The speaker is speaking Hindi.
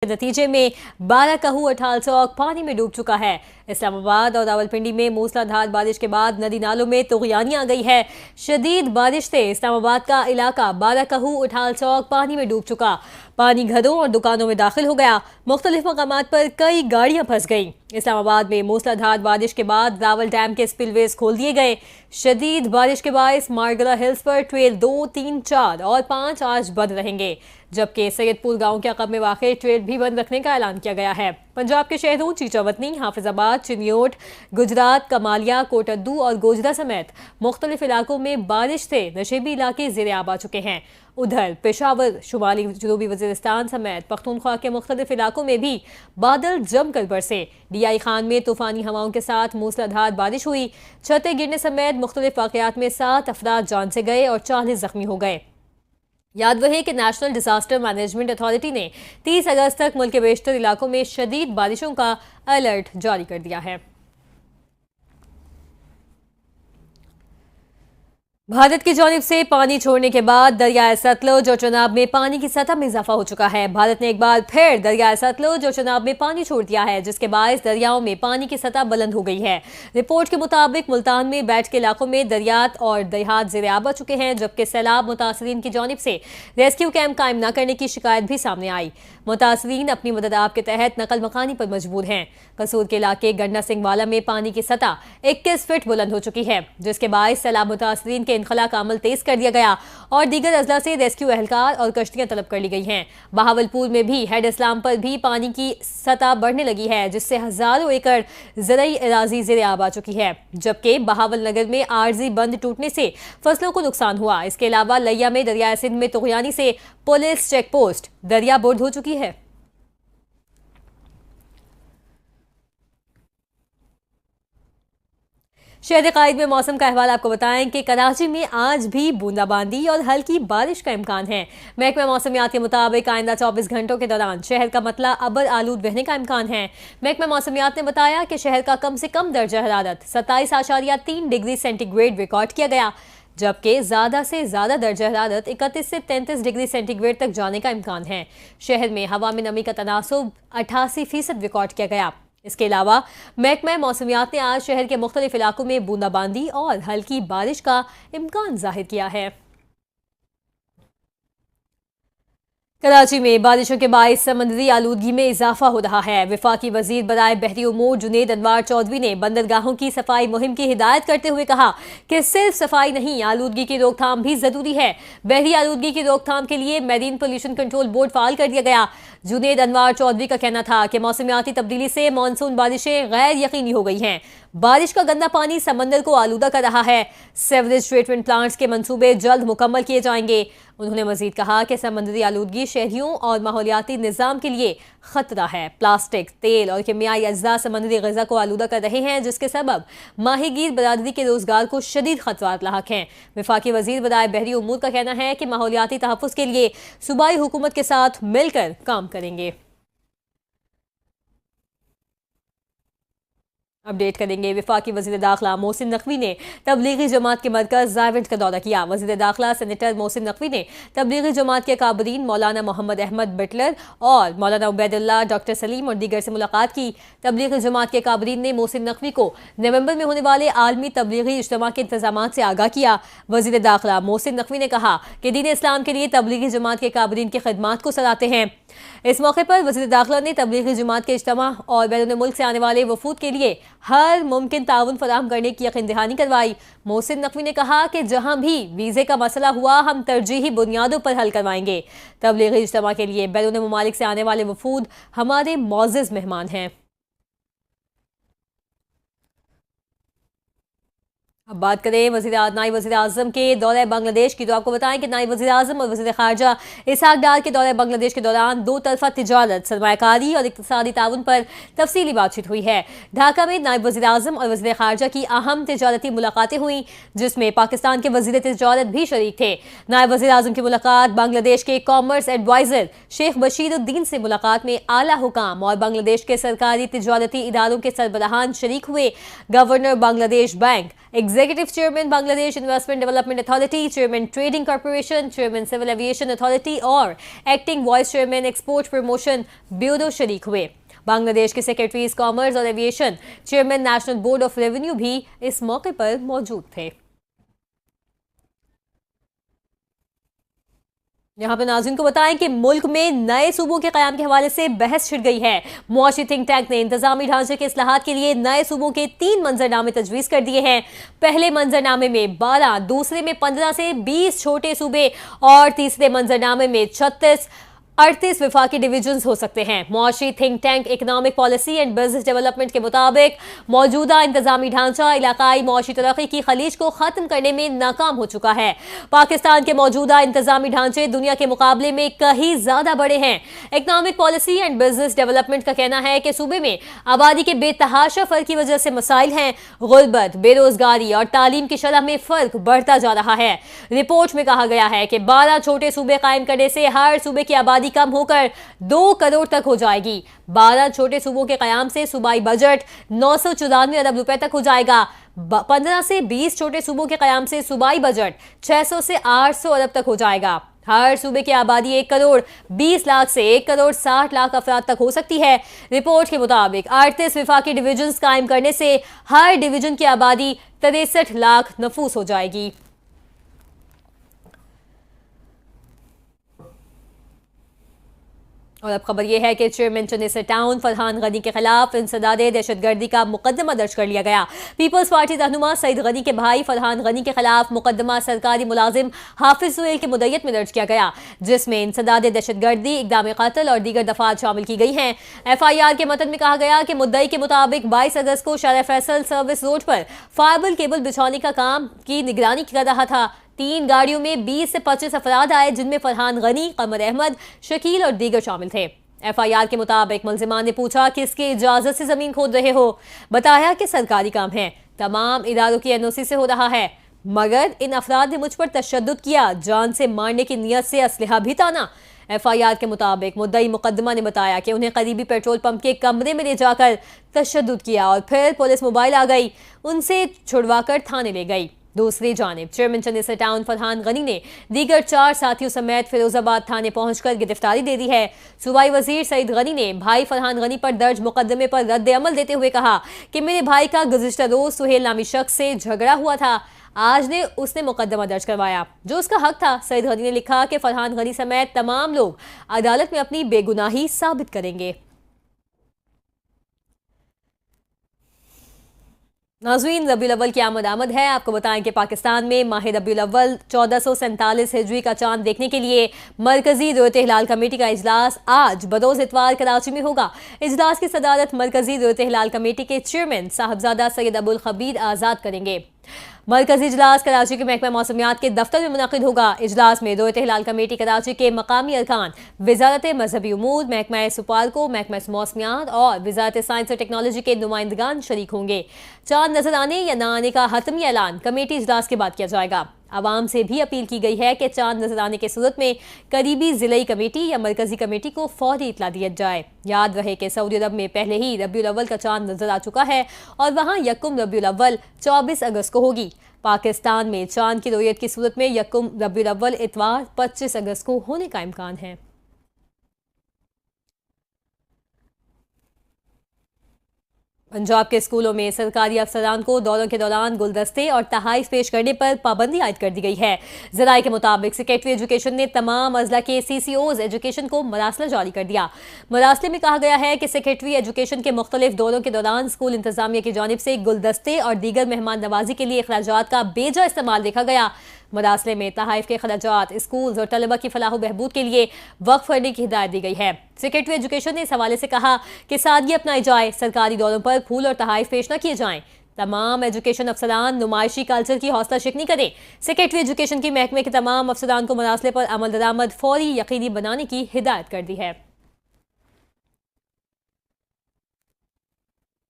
नतीजे में बाराकहू अठाल चौक पानी में डूब चुका है। इस्लामाबाद और रावलपिंडी में मूसलाधार बारिश के बाद नदी नालों में तुगयानी आ गई है। शदीद बारिश से इस्लामाबाद का इलाका बाराकहू अठाल चौक पानी में डूब चुका। पानी घरों और दुकानों में दाखिल हो गया। मुख्तलिफ मकामात पर कई गाड़ियां फंस गईं। इस्लामाबाद में मूसलाधार बारिश के बाद रावल डैम के स्पिलवेज खोल दिए गए। शदीद बारिश के बायस मारगला हिल्स पर ट्रेल 2, 3, 4 और 5 आज बंद रहेंगे, जबकि सैयदपुर गांव के अकब में वाक़ ट्रेल भी बंद रखने का ऐलान किया गया है। पंजाब के शहरों चीचावतनी, हाफिजाबाद, चिन्योट, गुजरात, कमालिया, कोटद्दू और गोजरा समेत मुख्तलिफ इलाकों में बारिश से नशेबी इलाके ज़ेरे आब आ चुके हैं। उधर पेशावर, शुमाली जनूबी वज़ीरिस्तान समेत पख्तूनख्वा के मुख्तलिफ इलाकों में भी बादल जमकर बरसे। डीआई खान में तूफानी हवाओं के साथ मूसलाधार बारिश हुई। छतें गिरने समेत मुख्तलिफ वाक़यात में 7 अफराद जान से गए और 40 जख्मी हो गए। याद रहे कि नेशनल डिजास्टर मैनेजमेंट अथॉरिटी ने 30 अगस्त तक मुल्क के बेशतर इलाकों में शदीद बारिशों का अलर्ट जारी कर दिया है। भारत की जानिब से पानी छोड़ने के बाद दरियाए सतलुज और चनाब में पानी की सतह में इजाफा हो चुका है। भारत ने एक बार फिर दरियाए सतलुज और चनाब में पानी छोड़ दिया है, जिसके बायस दरियाओं में पानी की सतह बुलंद हो गई है। रिपोर्ट के मुताबिक मुल्तान में बैठ के इलाकों में दरियात और देहात ज़ेरे आब आ चुके हैं, जबकि सैलाब मुतासरीन की जानिब से रेस्क्यू कैंप कायम न करने की शिकायत भी सामने आई। मुतासरीन अपनी मदद आप के तहत नकल मकानी पर मजबूर हैं। कसूर के इलाके गंडा सिंह वाला में पानी की सतह 21 फीट बुलंद हो चुकी है, जिसके बायस सैलाब मुतासरीन के इनखला का अमल तेज कर दिया गया और दीगर अजला से रेस्क्यू एहलकार और कश्तियां तलब कर ली गई हैं। बहावलपुर में भी हेड इस्लाम पर भी पानी की सतह बढ़ने लगी है, जिससे हजारों एकड़ ज़रई अराजी ज़ेरे आब आ चुकी है, जबकि बहावल नगर में आरजी बंद टूटने से फसलों को नुकसान हुआ। इसके अलावा लिया में दरियाए सिंध में तुगयानी से पुलिस चेक पोस्ट दरिया बुर्द हो चुकी है। शहर कायद में मौसम का अहवाल आपको बताएं कि कराची में आज भी बूंदाबांदी और हल्की बारिश का इम्कान है। महकमा मौसमियात के मुताबिक आइंदा 24 घंटों के दौरान शहर का मतला अबर आलूद बहने का इम्कान है। महकमा मौसमियात ने बताया कि शहर का कम से कम दर्जा हरारत 27.3 डिग्री सेंटीग्रेड रिकॉर्ड किया गया, जबकि ज्यादा से ज्यादा दर्जा हरारत 31 से 33 डिग्री सेंटीग्रेड तक जाने का इम्कान है। शहर में हवा में नमी का तनासुब 88% रिकॉर्ड किया गया। इसके अलावा महकमा मौसमियात ने आज शहर के मुख्तलिफ इलाकों में बूंदाबांदी और हल्की बारिश का इम्कान जाहिर किया है। कराची में बारिशों के बायस समंदरी आलूदगी में इजाफा हो रहा है। वफाकी वजीर बराए बहरी उमूर जुनेद अनवार चौधरी ने बंदरगाहों की सफाई मुहिम की हिदायत करते हुए कहा कि सिर्फ सफाई नहीं, आलूदगी की रोकथाम भी जरूरी है। बहरी आलूदगी की रोकथाम के लिए मैरीन पोल्यूशन कंट्रोल बोर्ड फाल कर दिया गया। जुनेद अनवार चौधरी का कहना था कि मौसमियाती तब्दीली से मानसून बारिशें गैर यकीनी हो गई हैं। बारिश का गंदा पानी समंदर को आलूदा कर रहा है। सेवरेज ट्रीटमेंट प्लांट्स के मंसूबे जल्द मुकम्मल किए जाएंगे। उन्होंने मजीद कहा कि समंदरी आलूदगी शहरियों और माहौलियाती निज़ाम के लिए खतरा है। प्लास्टिक, तेल और कीमियाई अज्जा समंदरी ग़िज़ा को आलूदा कर रहे हैं, जिसके सबब माहीगीर बरादरी के रोजगार को शदीद खतरात लाहक हैं। वफाकी वजीर बराए बहरी उमूर का कहना है कि माहौलियाती तहफ़्फ़ुज़ के लिए सूबाई हुकूमत के साथ मिलकर काम करेंगे। अपडेट करेंगे। वफाकी वज़ीर दाखिला मोहसिन नकवी ने तबलीगी जमात के मरकज़ ज़ायवेंट का दौरा किया। वज़ीर दाखिला सेनेटर मोहसिन नकवी ने तबलीगी जमात के काबरीन मौलाना मोहम्मद अहमद बिटलर और मौलाना उबैदुल्लाह, डॉक्टर सलीम और दीगर से मुलाकात की। तबलीगी जमात के काबरीन ने मोहसिन नकवी को नवंबर में होने वाले आलमी तबलीगी इज्तिमा के इंतजामात से आगाह किया। वज़ीर दाखिला मोहसिन नकवी ने कहा कि दीन इस्लाम के लिए तबलीगी जमात के काबरीन की खिदमात को सराहते हैं। इस मौके पर वज़ीर दाखिला ने तबलीगी जमात के इज्तिमा और बैरून मुल्क से आने वाले वफूद के लिए हर मुमकिन ताउन फराहम करने की यकीन दहानी करवाई। मोहसिन नकवी ने कहा कि जहां भी वीज़े का मसला हुआ हम तरजीही बुनियादों पर हल करवाएंगे। तबलीगी इज्तिमा के लिए बैरून ममालिक से आने वाले वफूद हमारे मौज़िज़ मेहमान हैं। अब बात करें नायब वज़ीर आज़म के दौरे बांग्लादेश की, तो आपको बताएं कि नायब वज़ीर आज़म और वज़ीर ख़ारजा इसहाक डार के दौरे बांग्लादेश के दौरान दो तरफ़ा तिजारत, सरमायाकारी और इक़्तिसादी ताउन पर तफसीली बातचीत हुई है। ढाका में नायब वज़ीर आज़म और वज़ीर ख़ारजा की अहम तिजारती मुलाकातें हुई, जिसमें पाकिस्तान के वज़ीर तिजारत भी शरीक थे। नायब वज़ीर आज़म की मुलाकात बांग्लादेश के कॉमर्स एडवाइज़र शेख बशीरुद्दीन से मुलाकात में आला हुकाम और बांग्लादेश के सरकारी तिजारती इदारों के सरबराहान शरीक हुए। Governor Bangladesh bank executive chairman Bangladesh investment development authority, chairman trading corporation, chairman civil aviation authority और acting vice chairman export promotion bureau शरीक हुए। बांग्लादेश के सेक्रेटरीज कॉमर्स और aviation, chairman national board of revenue भी इस मौके पर मौजूद थे। यहाँ पर नाज़रीन को बताएं कि मुल्क में नए सूबों के क़याम के हवाले से बहस छिड़ गई है। मुआशी थिंक टैंक ने इंतजामी ढांचे के इस्लाहात के लिए नए सूबों के 3 मंजरनामे तजवीज़ कर दिए हैं। पहले मंजरनामे में 12, दूसरे में 15 से 20 छोटे सूबे और तीसरे मंजरनामे में 38 विफाकी डिवीजन्स हो सकते हैं। मुआशी think tank economic policy and business development के मुताबिक मौजूदा इंतजामी ढांचा इलाकाई मुआशी तरक्की की खलीज को खत्म करने में नाकाम हो चुका है। पाकिस्तान के मौजूदा इंतजामी ढांचे दुनिया के मुकाबले में कहीं ज्यादा बड़े हैं। Economic policy and business development का कहना है कि सूबे में आबादी के बेतहाशा फर्क की वजह से मसाइल हैं। गुर्बत, बेरोजगारी और तालीम की शरह में फर्क बढ़ता जा रहा है। रिपोर्ट में कहा गया है कि 12 छोटे सूबे कायम करने से हर सूबे की आबादी कम होकर 2 करोड़ तक हो जाएगी। 12 छोटे सूबों के कयाम से सूबाई बजट 994 अरब रुपए तक हो जाएगा। 15 से 20 छोटे सूबों के कयाम से सूबाई बजट 600 से 800 अरब तक हो जाएगा। हर सूबे की आबादी 1 करोड़ 20 लाख से 1 करोड़ 60 लाख अफराद तक हो सकती है। रिपोर्ट के मुताबिक 38 विफाकी डिवीजन्स कायम करने से हर डिवीजन की आबादी 63 लाख नफूस हो जाएगी। और अब खबर यह है कि चेयरमैन चन्नीसर टाउन फरहान गनी के खिलाफ इंसदादे दहशतगर्दी का मुकदमा दर्ज कर लिया गया। पीपल्स पार्टी रहनुमा सईद गनी के भाई फरहान गनी के खिलाफ मुकदमा सरकारी मुलाजिम हाफिज सुहेल के मुद्दत में दर्ज किया गया, जिसमें इंसदादे दहशतगर्दी, इक़दाम कत्ल और दीगर दफात शामिल की गई हैं। FIR के मतन में कहा गया कि मुद्दई के मुताबिक 22 अगस्त को शारा फैसल सर्विस रोड पर फाइबर केबल बिछाने का काम की निगरानी कर रहा था। 3 गाड़ियों में 20 से 25 अफराद आए, जिनमें फरहान गनी, कमर अहमद, शकील और दीगर शामिल थे। FIR के मुताबिक मुल्जिमान ने पूछा किसकी इजाजत से जमीन खोद रहे हो। बताया कि सरकारी काम है, तमाम इदारों की NOC से हो रहा है, मगर इन अफराद ने मुझ पर तशद्दुद किया, जान से मारने की नीयत से असलहा भी ताना। FIR के मुताबिक मुद्दई मुकदमा ने बताया कि उन्हें करीबी पेट्रोल पंप के कमरे में ले जाकर तशद्दुद किया और फिर पुलिस मोबाइल आ गई, उनसे छुड़वाकर थाने ले गई। दूसरी जानिब चेयरमैन चन्नीसर टाउन फरहान गनी ने दीगर 4 साथियों समेत फिरोजाबाद थाने पहुंचकर गिरफ्तारी दे दी है। सूबाई वजीर सईद गनी ने भाई फरहान गनी पर दर्ज मुकदमे पर रद्द अमल देते हुए कहा कि मेरे भाई का गुज़िश्ता रोज सुहेल नामी शख्स से झगड़ा हुआ था, आज ने उसने मुकदमा दर्ज करवाया जो उसका हक था। सईद गनी ने लिखा कि फरहान गनी समेत तमाम लोग अदालत में अपनी बेगुनाही साबित करेंगे। नाज़रीन, रबीउल अव्वल की आमद है। आपको बताएं कि पाकिस्तान में माह रबीउल अव्वल 1447 हिजरी का चांद देखने के लिए मरकजी ज़रूरत हिलाल कमेटी का इजलास आज बरोज़ इतवार कराची में होगा। इजलास की सदारत मरकजी ज़रूरत हिलाल कमेटी के चेयरमैन साहबजादा सैयद अबुल खबीर आज़ाद करेंगे। मरकजी इजलास कराची के महकमा मौसमियात के दफ्तर में मुनक़िद होगा। इजलास में ज़रूरत हिलाल कमेटी कराची के मकामी अरकान, वज़ारत मजहबी उमूर, महकमा सुपारको, महकमा मौसमियात और वज़ारत साइंस और टेक्नोलॉजी के नुमाइंदगान शरीक होंगे। चांद नजर आने या न आने का हतमी ऐलान कमेटी इजलास के बाद किया जाएगा। आवाम से भी अपील की गई है कि चांद नजर आने की सूरत में करीबी ज़िलाई कमेटी या मरकजी कमेटी को फौरी इतला दी जाए। याद रहे कि सऊदी अरब में पहले ही रबीउल अव्वल का चांद नजर आ चुका है और वहाँ यक्कुम रबीउल अव्वल 24 अगस्त को होगी। पाकिस्तान में चांद की रोयत की सूरत में यक्कुम रबीउल अव्वल इतवार 25 अगस्त को होने का इम्कान है। पंजाब के स्कूलों में सरकारी अफसरान को दौरों के दौरान गुलदस्ते और तहाइफ पेश करने पर पाबंदी आयद कर दी गई है। ज़राए के मुताबिक सेक्रेटरी एजुकेशन ने तमाम अजला के CCOs एजुकेशन को मरासला जारी कर दिया। मरासले में कहा गया है कि सेक्रेटरी एजुकेशन के मुख्तलिफ दौरों के दौरान स्कूल इंतजामिया की जानिब से गुलदस्ते और दीगर मेहमान नवाजी के लिए अखराजात का बेजा इस्तेमाल देखा गया। मरासले में तहाइफ के अखराजात स्कूल और तलबा की फलाह बहबूद के लिए वक्फ करने की हिदायत दी गई है। सेक्रेटरी एजुकेशन ने इस हवाले से कहा कि सादगी अपनाई जाए, सरकारी दौरों पर फूल और तहाइफ पेश न किए जाएं। तमाम एजुकेशन अफसरान नुमाइशी कल्चर की हौसला शिकनी करें। सेक्रेटरी एजुकेशन की महकमे के तमाम अफसरान को मरासले पर अमल दरामद फौरी यकीनी बनाने की हिदायत कर दी है।